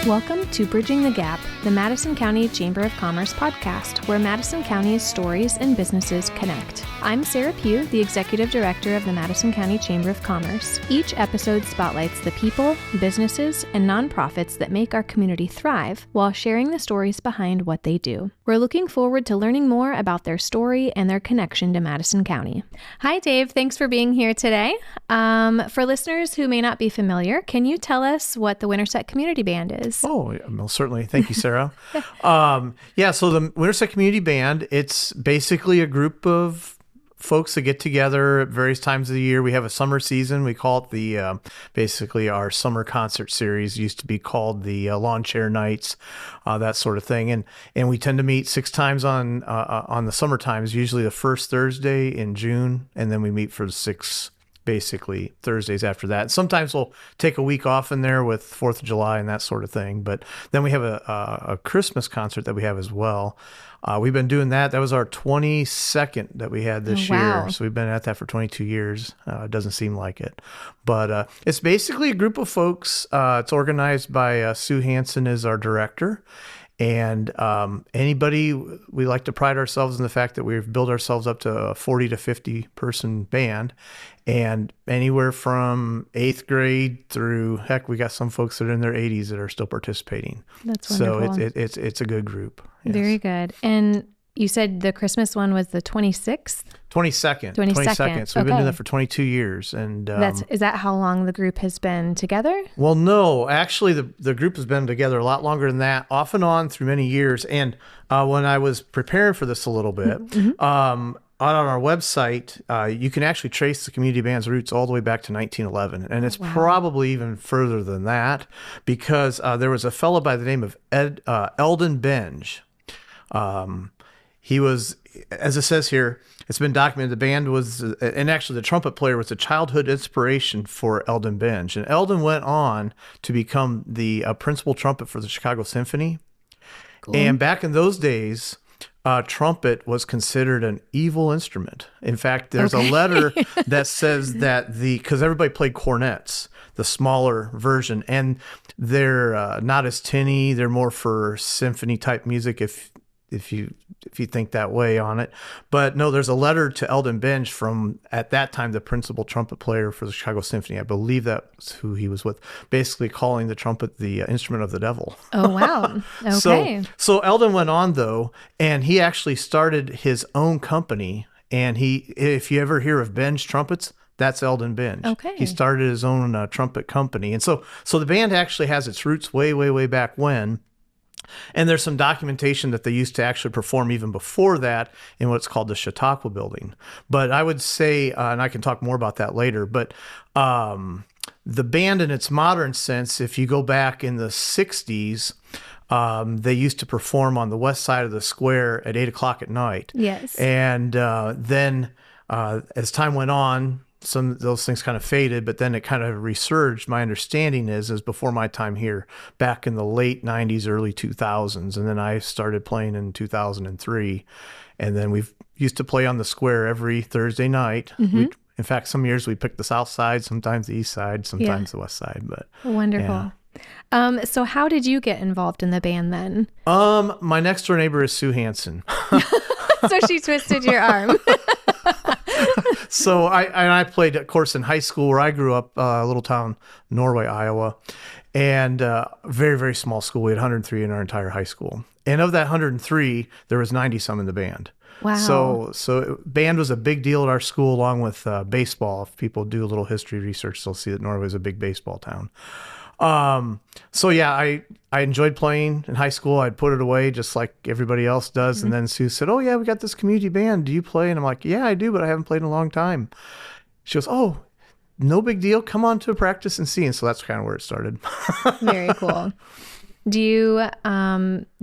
Welcome to Bridging the Gap, the Madison County Chamber of Commerce podcast, where Madison County's stories and businesses connect. I'm Sarah Pugh, the Executive Director of the Madison County Chamber of Commerce. Each episode spotlights the people, businesses, and nonprofits that make our community thrive while sharing the stories behind what they do. We're looking forward to learning more about their story and their connection to Madison County. Hi, Dave. Thanks for being here today. For listeners who may not be familiar, can you tell us what the Winterset Community Band is? Oh, well, certainly. Thank you, Sarah. So the Winterset Community Band, it's basically a group of folks that get together at various times of the year. We have a summer season. We call it the basically our summer concert series. It used to be called the lawn chair nights, that sort of thing. And we tend to meet 6 times on the summer times, usually the first Thursday in June, and then we meet for the 6 basically Thursdays after that. Sometimes we'll take a week off in there with 4th of July and that sort of thing. But then we have a Christmas concert that we have as well. We've been doing that. That was our 22nd that we had this year. So we've been at that for 22 years. It doesn't seem like it. But it's basically a group of folks. It's organized by Sue Hansen as our director. And we like to pride ourselves in the fact that we've built ourselves up to a 40 to 50 person band, and anywhere from 8th grade through, heck, we got some folks that are in their 80s that are still participating. That's wonderful. So it's a good group. Yes. Very good. And you said the Christmas one was the 26th? 22nd. So we've been doing that for 22 years. And is that how long the group has been together? Well, no, actually the group has been together a lot longer than that, off and on through many years. And when I was preparing for this a little bit, on our website, you can actually trace the community band's roots all the way back to 1911. And it's probably even further than that, because there was a fellow by the name of Eldon Benge. He was, as it says here, it's been documented, the band was, and actually the trumpet player was a childhood inspiration for Eldon Benge. And Eldon went on to become the principal trumpet for the Chicago Symphony. Cool. And back in those days, trumpet was considered an evil instrument. In fact, there's a letter that says that because everybody played cornets, the smaller version, and they're not as tinny. They're more for symphony type music, if you think that way on it. But no, there's a letter to Eldon Benge from, at that time, the principal trumpet player for the Chicago Symphony. I believe that's who he was with, basically calling the trumpet the instrument of the devil. Oh, wow. Okay. So Eldon went on, though, and he actually started his own company. And if you ever hear of Benge trumpets, that's Eldon Benge. Okay. He started his own trumpet company. And so the band actually has its roots way, way, way back when. And there's some documentation that they used to actually perform even before that in what's called the Chautauqua building. But I would say, and I can talk more about that later, but the band in its modern sense, if you go back in the 60s, they used to perform on the west side of the square at 8 o'clock at night. Yes. And then as time went on, some of those things kind of faded, but then it kind of resurged. My understanding is before my time here, back in the late 90s, early 2000s. And then I started playing in 2003. And then we've used to play on the square every Thursday night. Mm-hmm. In fact, some years we picked the south side, sometimes the east side, sometimes the west side. But wonderful. Yeah. So how did you get involved in the band then? My next door neighbor is Sue Hansen. So she twisted your arm. So I played, of course, in high school where I grew up, a little town, Norway, Iowa, and very, very small school. We had 103 in our entire high school. And of that 103, there was 90 some in the band. Wow. So band was a big deal at our school, along with baseball. If people do a little history research, they'll see that Norway is a big baseball town. I enjoyed playing in high school. I'd put it away just like everybody else does. Mm-hmm. And then Sue said, "Oh yeah, we got this community band. Do you play?" And I'm like, "Yeah, I do, but I haven't played in a long time." She goes, "Oh, no big deal. Come on to a practice and see." And so that's kind of where it started. Very cool. Do you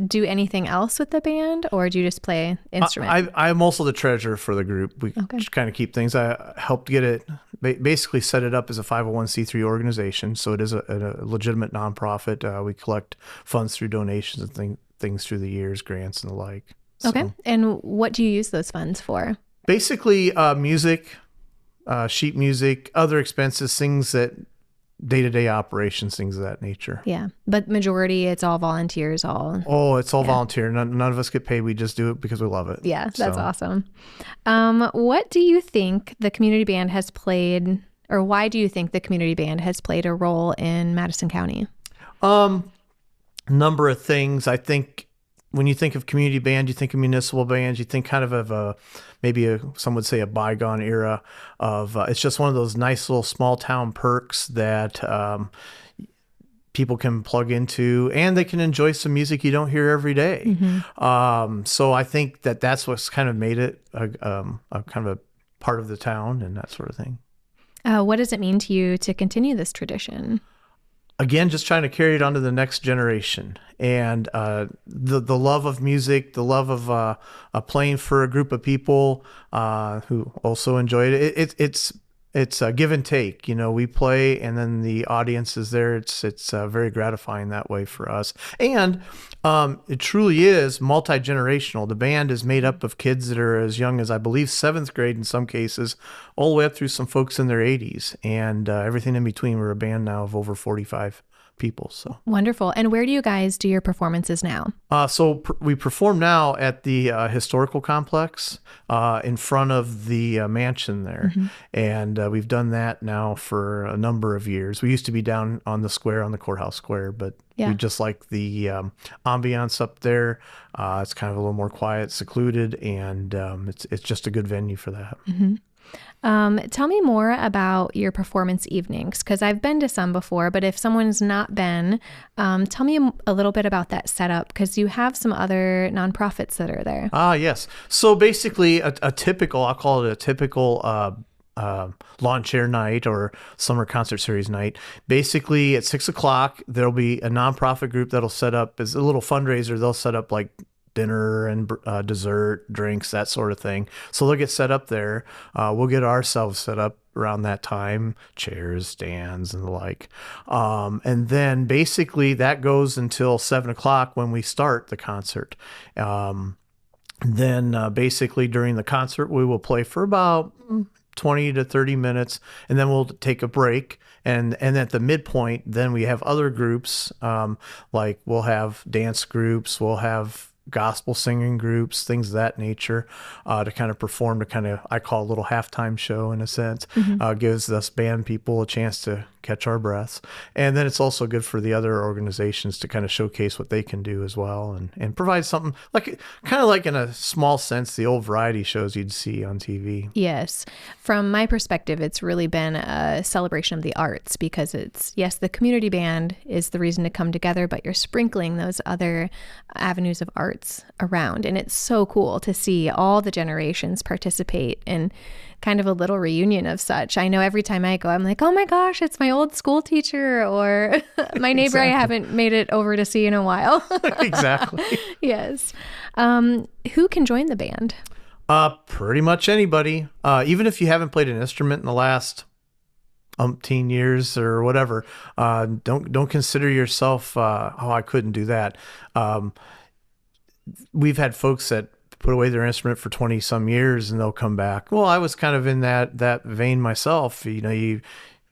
do anything else with the band, or do you just play instruments? I'm also the treasurer for the group. We just kind of keep things. I helped get it, basically set it up as a 501c3 organization. So it is a legitimate nonprofit. We collect funds through donations and things through the years, grants and the like. So, okay. And what do you use those funds for? Basically music, sheet music, other expenses, things that day-to-day operations, things of that nature. Yeah. But majority, it's all volunteers, all. Oh, it's all volunteer. None of us get paid. We just do it because we love it. Yeah, that's awesome. What do you think the community band has played, or why do you think the community band has played a role in Madison County? Number of things. I think when you think of community band, you think of municipal bands, you think kind of some would say a bygone era of, it's just one of those nice little small town perks that people can plug into, and they can enjoy some music you don't hear every day. Mm-hmm. So I think that's what's kind of made it a kind of a part of the town and that sort of thing. What does it mean to you to continue this tradition? Again, just trying to carry it on to the next generation, and the love of music, the love of playing for a group of people who also enjoy it. It's a give and take. We play, and then the audience is there. It's very gratifying that way for us, and it truly is multi-generational. The band is made up of kids that are as young as, I believe, 7th grade in some cases, all the way up through some folks in their 80s, and everything in between. We're a band now of over 45 people. So wonderful. And where do you guys do your performances now? We perform now at the historical complex in front of the mansion there. Mm-hmm. And we've done that now for a number of years. We used to be down on the square, on the courthouse square, but we just like the ambiance up there. It's kind of a little more quiet, secluded, and it's just a good venue for that. Mm-hmm. Tell me more about your performance evenings, because I've been to some before, but if someone's not been, tell me a little bit about that setup, because you have some other nonprofits that are there. Yes. So basically a typical, I'll call it a typical lawn chair night or summer concert series night. Basically at 6:00, there'll be a nonprofit group that'll set up as a little fundraiser. They'll set up like dinner and dessert, drinks, that sort of thing. So they'll get set up there. We'll get ourselves set up around that time, chairs, stands, and the like. And then basically that goes until 7:00 when we start the concert. Then basically during the concert, we will play for about 20 to 30 minutes, and then we'll take a break. And at the midpoint, then we have other groups, like we'll have dance groups, we'll have gospel singing groups, things of that nature, to kind of perform, to kind of, I call a little halftime show in a sense. Mm-hmm. Gives us band people a chance to catch our breaths. And then it's also good for the other organizations to kind of showcase what they can do as well, and provide something like, kind of like in a small sense, the old variety shows you'd see on TV. Yes. From my perspective, it's really been a celebration of the arts, because it's, yes, the community band is the reason to come together, but you're sprinkling those other avenues of arts around. And it's so cool to see all the generations participate in kind of a little reunion of such. I know every time I go, I'm like, oh my gosh, it's my old school teacher, or my neighbor I haven't made it over to see in a while. Exactly. Yes. Who can join the band? Pretty much anybody. Even if you haven't played an instrument in the last umpteen years or whatever, don't consider yourself, I couldn't do that. We've had folks that put away their instrument for 20 some years and they'll come back. Well, I was kind of in that vein myself. You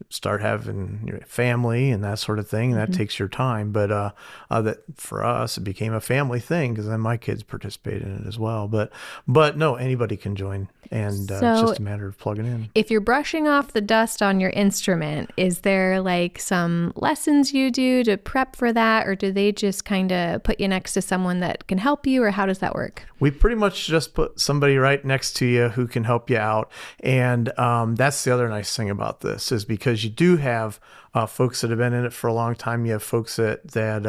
start having your family and that sort of thing, and that takes your time. But that for us, it became a family thing, because then my kids participated in it as well. But no, anybody can join, and it's just a matter of plugging in. If you're brushing off the dust on your instrument, is there like some lessons you do to prep for that, or do they just kind of put you next to someone that can help you, or how does that work? We pretty much just put somebody right next to you who can help you out. And that's the other nice thing about this, is because you do have folks that have been in it for a long time. You have folks that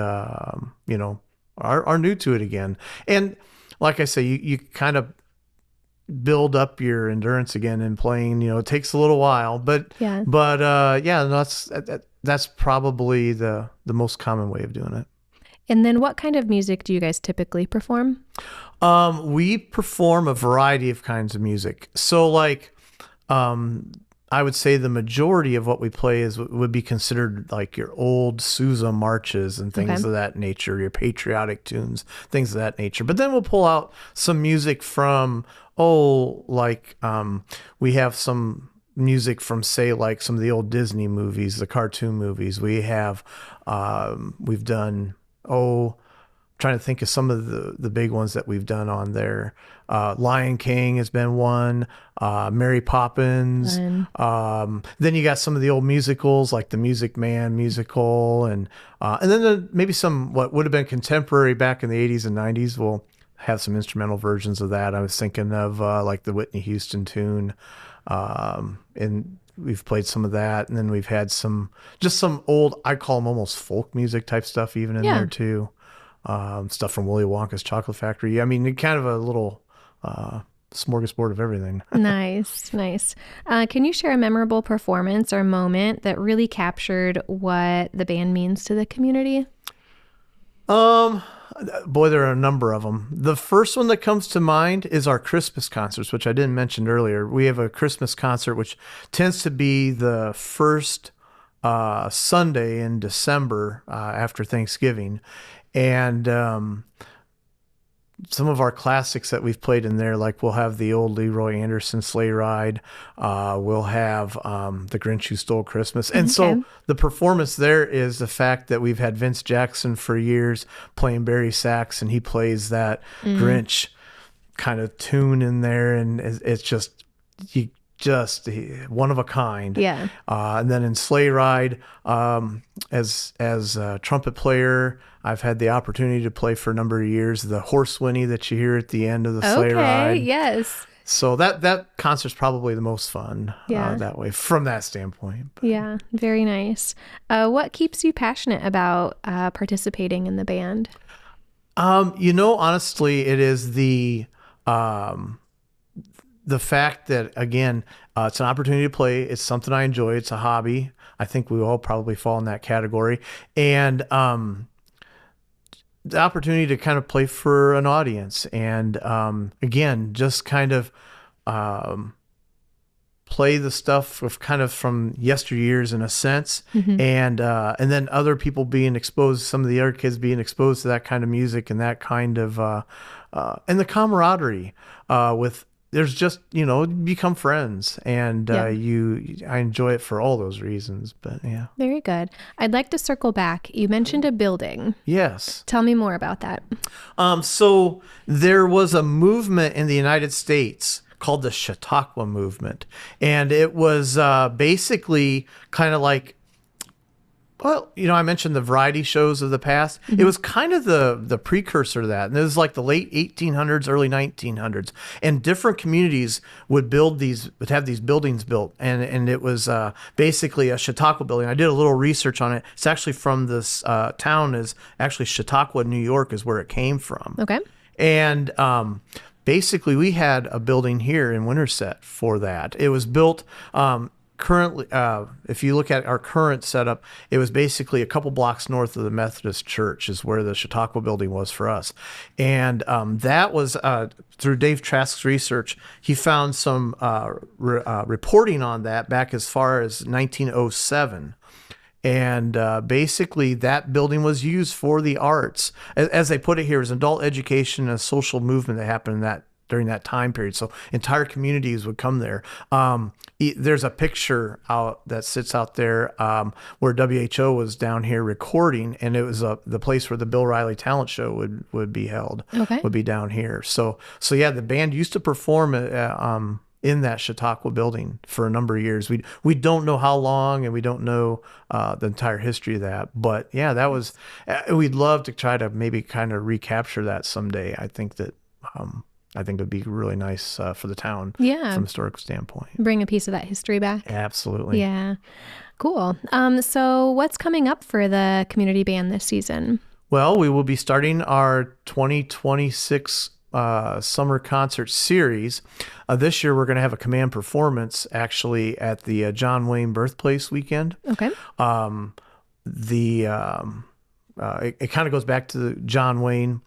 are new to it again. And like I say, you kind of build up your endurance again in playing. It takes a little while, but that's probably the most common way of doing it. And then what kind of music do you guys typically perform? We perform a variety of kinds of music. So like, I would say the majority of what we play would be considered like your old Sousa marches and things of that nature, your patriotic tunes, things of that nature. But then we'll pull out some music from, we have some music from, say, like some of the old Disney movies, the cartoon movies. We have, we've done, trying to think of some of the big ones that we've done on there. Lion King has been one, Mary Poppins. Then you got some of the old musicals like the Music Man musical, and then maybe some what would have been contemporary back in the 80s and 90s. We'll have some instrumental versions of that. I was thinking of like the Whitney Houston tune, and we've played some of that. And then we've had some old, I call them almost folk music type stuff even in there too. Stuff from Willy Wonka's Chocolate Factory. I mean, kind of a little smorgasbord of everything. Nice. Can you share a memorable performance or moment that really captured what the band means to the community? Boy, there are a number of them. The first one that comes to mind is our Christmas concerts, which I didn't mention earlier. We have a Christmas concert, which tends to be the first Sunday in December after Thanksgiving. And some of our classics that we've played in there, like we'll have the old Leroy Anderson sleigh ride. We'll have the Grinch Who Stole Christmas. And so the performance there is the fact that we've had Vince Jackson for years playing Barry sax, and he plays that Grinch kind of tune in there. And it's just one of a kind. Yeah. And then in Sleigh Ride, as a trumpet player, I've had the opportunity to play for a number of years the horse whinny that you hear at the end of the sleigh ride. Yes. So that concert's probably the most fun that way, from that standpoint. But. Yeah, very nice. What keeps you passionate about participating in the band? Honestly, it is the fact that, again, it's an opportunity to play. It's something I enjoy. It's a hobby. I think we all probably fall in that category. And the opportunity to kind of play for an audience. And again, just kind of play the stuff of kind of from yesteryears in a sense. And then other people being exposed, some of the other kids being exposed to that kind of music and that kind of, and the camaraderie with, there's just, become friends, and I enjoy it for all those reasons. But yeah. Very good. I'd like to circle back. You mentioned a building. Yes. Tell me more about that. So there was a movement in the United States called the Chautauqua movement. And it was basically kind of like, well, I mentioned the variety shows of the past. It was kind of the precursor to that. And it was like the late 1800s, early 1900s. And different communities would have these buildings built. And it was basically a Chautauqua building. I did a little research on it. It's actually from this town, is actually Chautauqua, New York is where it came from. Okay. And basically we had a building here in Winterset for that. It was built currently, if you look at our current setup, it was basically a couple blocks north of the Methodist Church is where the Chautauqua building was for us. And that was through Dave Trask's research. He found some reporting on that back as far as 1907. And basically that building was used for the arts. As they put it here, as adult education and a social movement that happened during that time period. So entire communities would come there. There's a picture out that sits out there where WHO was down here recording, and it was the place where the Bill Riley Talent Show would be held. Okay. Would be down here. So yeah, the band used to perform in that Chautauqua building for a number of years. We don't know how long, and we don't know the entire history of that. But yeah, that was. We'd love to try to maybe kind of recapture that someday. I think it would be really nice for the town from a historical standpoint. Bring a piece of that history back. Absolutely. Yeah. Cool. So what's coming up for the community band this season? Well, we will be starting our 2026 summer concert series. This year, we're going to have a command performance actually at the John Wayne Birthplace weekend. Okay. It kind of goes back to John Wayne.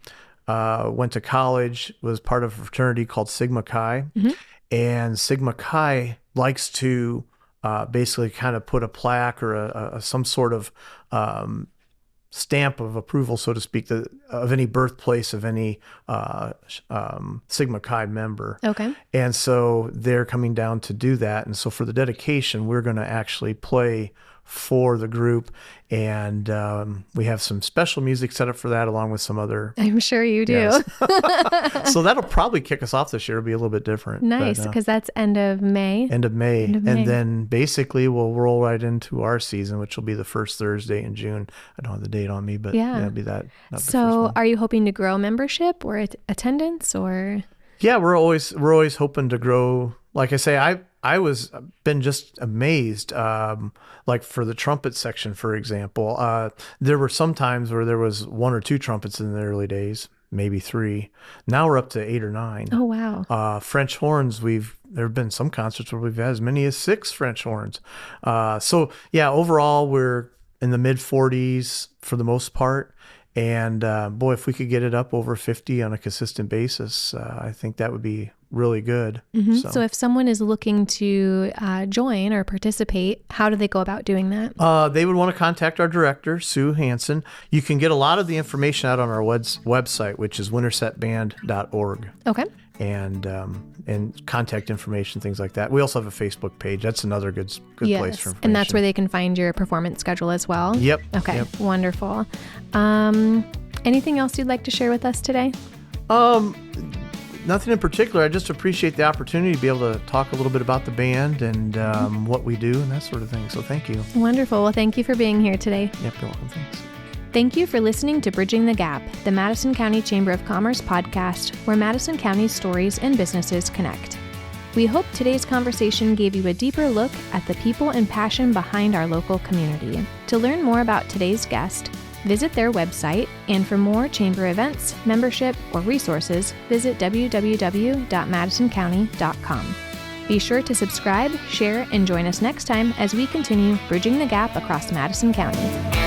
Went to college, was part of a fraternity called Sigma Chi. And Sigma Chi likes to basically kind of put a plaque or some sort of stamp of approval, so to speak, of any birthplace of any Sigma Chi member. Okay. And so they're coming down to do that. And so for the dedication, we're going to actually play for the group, and we have some special music set up for that, along with some other. I'm sure you do. Yes. So that'll probably kick us off this year. It'll be a little bit different. Nice, because that's end of May. End of May. And then basically we'll roll right into our season, which will be the first Thursday in June. I don't have the date on me, but it'll be that. So are you hoping to grow membership or attendance, or? Yeah, we're always hoping to grow. Like I say, I was been just amazed. Like for the trumpet section, for example, there were some times where there was 1 or 2 trumpets in the early days, maybe 3. Now we're up to 8 or 9. Oh, wow. French horns, there have been some concerts where we've had as many as 6 French horns. So yeah, overall we're in the mid 40s for the most part. And boy, if we could get it up over 50 on a consistent basis, I think that would be really good. Mm-hmm. So if someone is looking to join or participate, how do they go about doing that? They would want to contact our director, Sue Hansen. You can get a lot of the information out on our website, which is wintersetband.org. Okay. And contact information, things like that. We also have a Facebook page. That's another good place for information. And that's where they can find your performance schedule as well? Yep. Okay, yep. Wonderful. Anything else you'd like to share with us today? Nothing in particular. I just appreciate the opportunity to be able to talk a little bit about the band and what we do and that sort of thing. So thank you. Wonderful. Well, thank you for being here today. Yep, you're welcome. Thanks. Thank you for listening to Bridging the Gap, the Madison County Chamber of Commerce podcast, where Madison County's stories and businesses connect. We hope today's conversation gave you a deeper look at the people and passion behind our local community. To learn more about today's guest, visit their website, and for more chamber events, membership, or resources, visit www.madisoncounty.com. Be sure to subscribe, share, and join us next time as we continue bridging the gap across Madison County.